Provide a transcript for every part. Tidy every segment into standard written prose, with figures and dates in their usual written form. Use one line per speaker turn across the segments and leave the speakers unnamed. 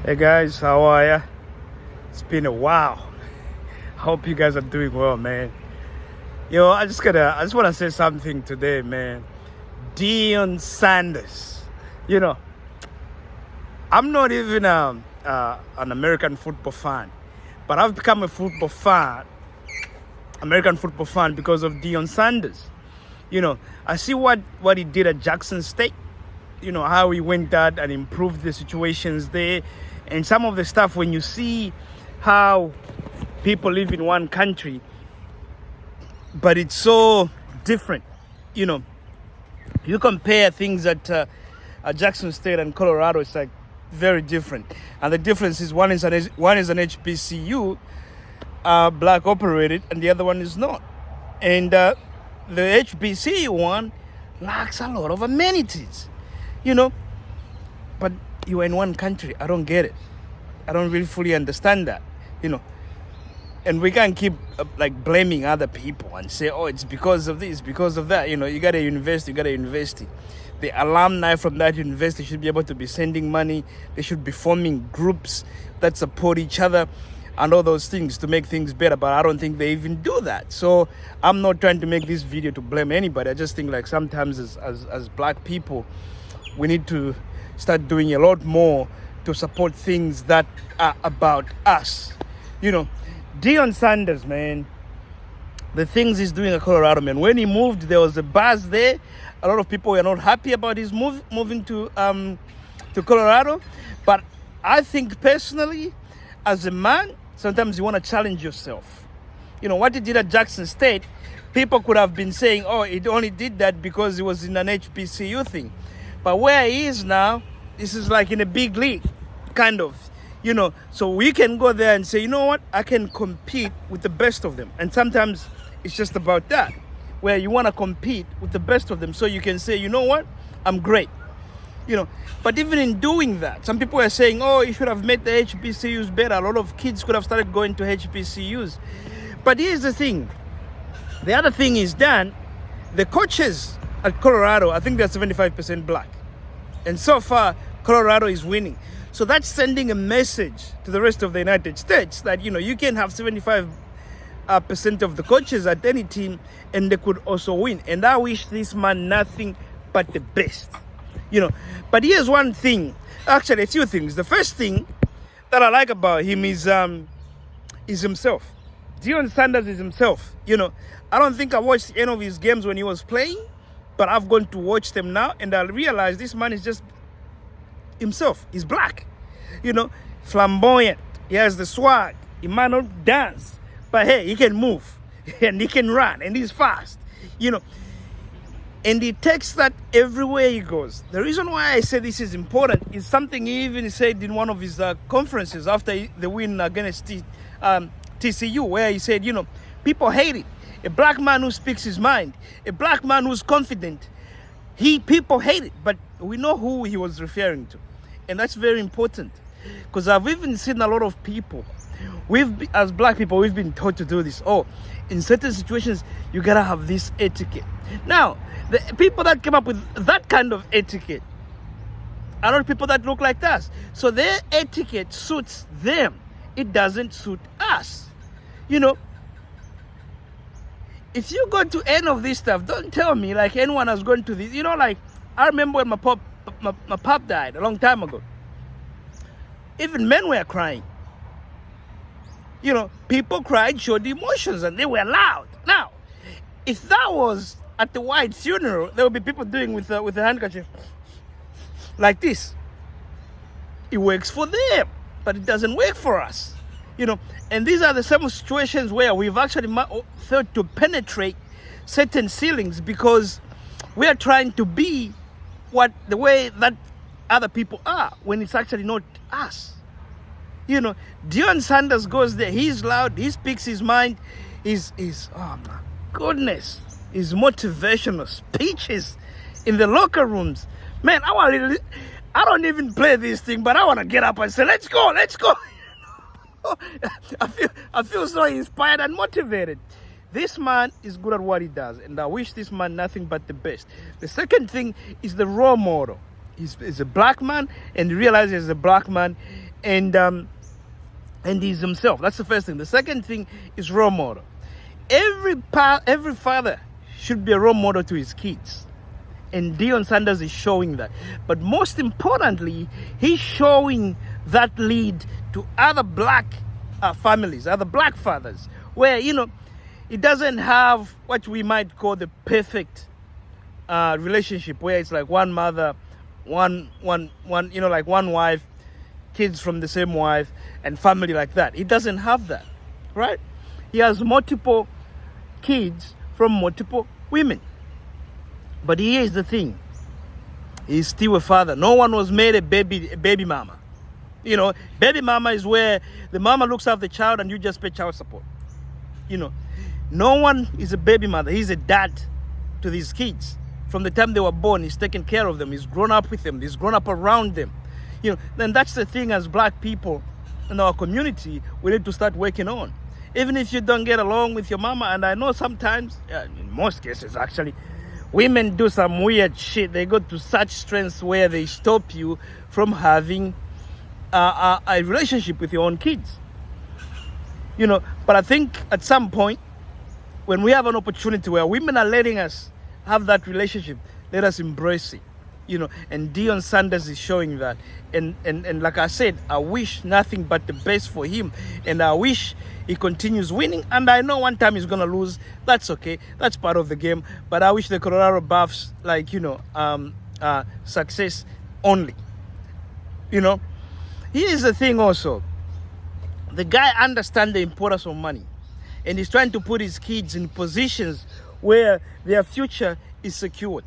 Hey guys, how are ya? It's been a while. Hope you guys are doing well, man. Yo, I just want to say something today, man. Deion Sanders. You know, I'm not even an American football fan, but I've become a American football fan because of Deion Sanders. You know, I see what he did at Jackson State. You know, how he went out and improved the situations there. And some of the stuff, when you see how people live in one country, but it's so different. You know, you compare things at Jackson State and Colorado, it's like very different. And the difference is one is an HBCU, black operated, and the other one is not. And the HBCU one lacks a lot of amenities, you know. But you're in one country. I don't get it. I don't really fully understand that, you know. And we can't keep like blaming other people and say, oh, it's because of this, because of that. You know, you got a university. The alumni from that university should be able to be sending money. They should be forming groups that support each other and all those things to make things better. But I don't think they even do that. So I'm not trying to make this video to blame anybody. I just think like sometimes as black people, we need to start doing a lot more to support things that are about us. You know, Deion Sanders, man, the things he's doing at Colorado, man. When he moved, there was a buzz there. A lot of people were not happy about his moving to Colorado. But I think personally, as a man, sometimes you want to challenge yourself. You know, what he did at Jackson State, people could have been saying, oh, he only did that because he was in an HBCU thing. But where he is now, this is like in a big league, kind of, you know. So we can go there and say, you know what, I can compete with the best of them. And sometimes it's just about that, where you want to compete with the best of them so you can say, you know what, I'm great, you know. But even in doing that, some people are saying, oh, you should have made the HBCUs better. A lot of kids could have started going to HBCUs. But here's the thing. The other thing is done, the coaches at Colorado, I think they're 75% black. And so far, Colorado is winning. So that's sending a message to the rest of the United States that, you know, you can have 75% of the coaches at any team and they could also win. And I wish this man nothing but the best, you know. But here's one thing, actually a few things. The first thing that I like about him is himself. Deion Sanders is himself, you know. I don't think I watched any of his games when he was playing, but I've gone to watch them now and I realize this man is just himself. He's black, you know, flamboyant. He has the swag. He might not dance, but hey, he can move and he can run and he's fast, you know. And he takes that everywhere he goes. The reason why I say this is important is something he even said in one of his conferences after the win against TCU, where he said, you know, people hate it. A black man who speaks his mind, a black man who's confident, people hate it, but we know who he was referring to. And that's very important, because I've even seen a lot of people, as black people, we've been taught to do this. Oh, in certain situations, you gotta have this etiquette. Now, the people that came up with that kind of etiquette are not people that look like us. So their etiquette suits them. It doesn't suit us, you know. If you go to any of this stuff, don't tell me like anyone has gone to this. You know, like I remember when my pop died a long time ago. Even men were crying. You know, people cried, showed emotions, and they were loud. Now, if that was at the white funeral, there would be people doing with a handkerchief like this. It works for them, but it doesn't work for us. You know, and these are the same situations where we've actually thought to penetrate certain ceilings because we are trying to be the way that other people are when it's actually not us. You know, Deion Sanders goes there, he's loud, he speaks his mind, he's oh my goodness, his motivational speeches in the locker rooms. Man, I don't even play this thing, but I want to get up and say, let's go. I feel so inspired and motivated. This man is good at what he does, and I wish this man nothing but the best. The second thing is the role model. He's a black man, and he realizes he's a black man, and he's himself. That's the first thing. The second thing is role model. Every father should be a role model to his kids. And Deion Sanders is showing that. But most importantly, he's showing that lead to other black families, other black fathers, where, it doesn't have what we might call the perfect relationship, where it's like one mother, one, like one wife, kids from the same wife, and family like that. He doesn't have that, right? He has multiple kids from multiple women. But here's the thing. He's still a father. No one was made a baby mama. Baby mama is where the mama looks after the child and you just pay child support. No one is a baby mother. He's a dad to these kids. From the time they were born, he's taken care of them. He's grown up with them. He's grown up around them. Then that's the thing as black people in our community, we need to start working on. Even if you don't get along with your mama, and I know sometimes, in most cases actually, women do some weird shit. They go to such strengths where they stop you from having a relationship with your own kids. But I think at some point, when we have an opportunity where women are letting us have that relationship, let us embrace it. And Deion Sanders is showing that. And like I said, I wish nothing but the best for him. And I wish he continues winning. And I know one time he's going to lose. That's okay. That's part of the game. But I wish the Colorado Buffs, success only. Here's the thing also. The guy understands the importance of money. And he's trying to put his kids in positions where their future is secured.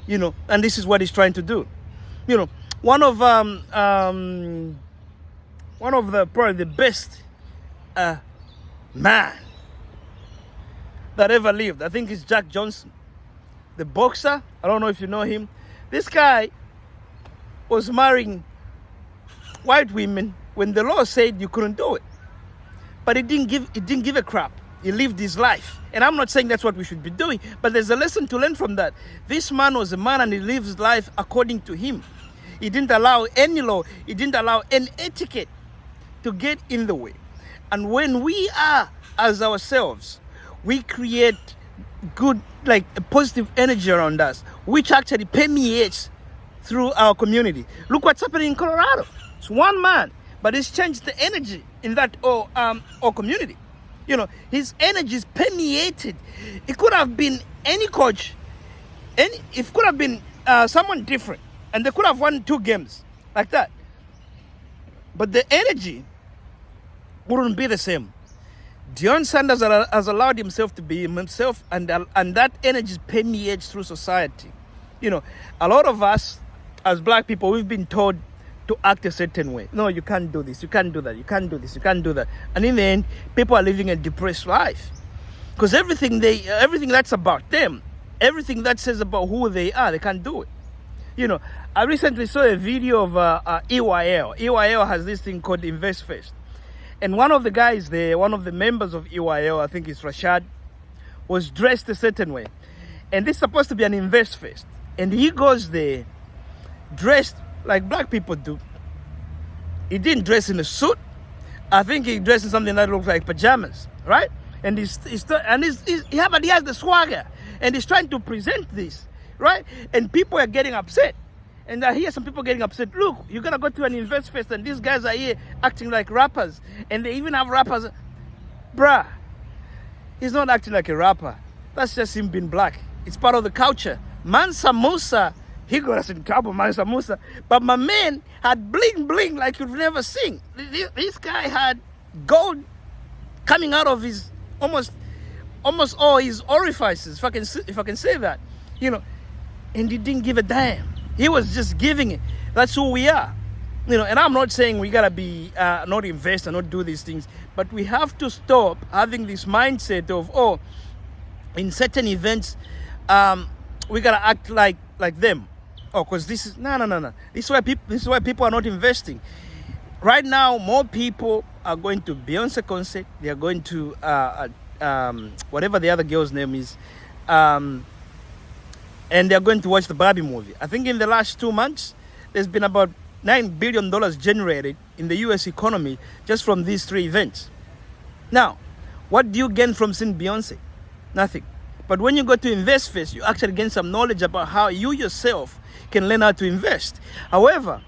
And this is what he's trying to do. One of the probably the best man that ever lived, I think, is Jack Johnson, the boxer. I don't know if you know him. This guy was marrying white women when the law said you couldn't do it, but he didn't give a crap. He lived his life. And I'm not saying that's what we should be doing, but there's a lesson to learn from that. This man was a man and he lived his life according to him. He didn't allow any law, he didn't allow any etiquette to get in the way. And when we are as ourselves, we create good, like a positive energy around us, which actually permeates through our community. Look what's happening in Colorado. It's one man, but it's changed the energy in that our community. His energy is permeated. It could have been any coach, it could have been someone different, and they could have won 2 games like that. But the energy wouldn't be the same. Deion Sanders has allowed himself to be himself, and that energy permeates through society. A lot of us as black people, we've been told to act a certain way. No, you can't do this, you can't do that, you can't do this, you can't do that. And in the end, people are living a depressed life. Because everything that's about them, everything that says about who they are, they can't do it. I recently saw a video of EYL. EYL has this thing called Invest First. And one of the guys there, one of the members of EYL, I think it's Rashad, was dressed a certain way. And this is supposed to be an Invest First. And he goes there dressed like black people do. He didn't dress in a suit. I think he dressed in something that looks like pajamas, right? And but he has the swagger, and he's trying to present this, right? And people are getting upset. And I hear some people getting upset. Look, you're gonna go to an Invest Fest, and these guys are here acting like rappers, and they even have rappers. Bruh, he's not acting like a rapper. That's just him being black. It's part of the culture. Mansa Musa, he got us in trouble, Mansa Musa. But my man had bling bling like you've never seen. This guy had gold coming out of his almost all his orifices, if I can say that, and he didn't give a damn. He was just giving it. That's who we are, And I'm not saying we gotta be not invest and not do these things, but we have to stop having this mindset of in certain events, we gotta act like them. Because this is no. This is why people are not investing. Right now, more people are going to Beyonce concert. They are going to whatever the other girl's name is, and they are going to watch the Barbie movie. I think in the last 2 months, there's been about $9 billion generated in the US economy just from these 3 events. Now, what do you gain from seeing Beyonce? Nothing. But when you go to InvestFest, you actually gain some knowledge about how you yourself can learn how to invest. However,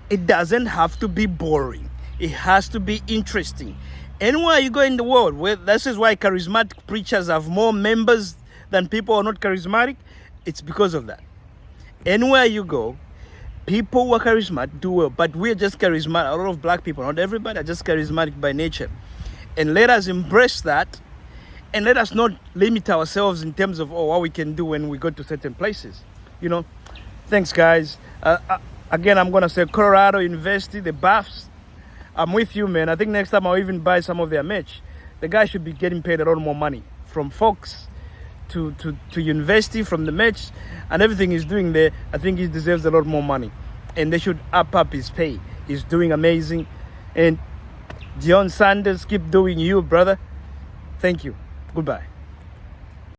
it doesn't have to be boring. It has to be interesting. Anywhere you go in the world, this is why charismatic preachers have more members than people who are not charismatic. It's because of that. Anywhere you go, people who are charismatic do well, but we're just charismatic. A lot of black people, not everybody, are just charismatic by nature. And let us embrace that, and let us not limit ourselves in terms of what we can do when we go to certain places. Thanks, guys. Again, I'm going to say Colorado University, the Buffs. I'm with you, man. I think next time I'll even buy some of their merch. The guy should be getting paid a lot more money, from Fox to university, from the merch and everything he's doing there. I think he deserves a lot more money, and they should up his pay. He's doing amazing. And Deion Sanders, keep doing you, brother. Thank you. Goodbye.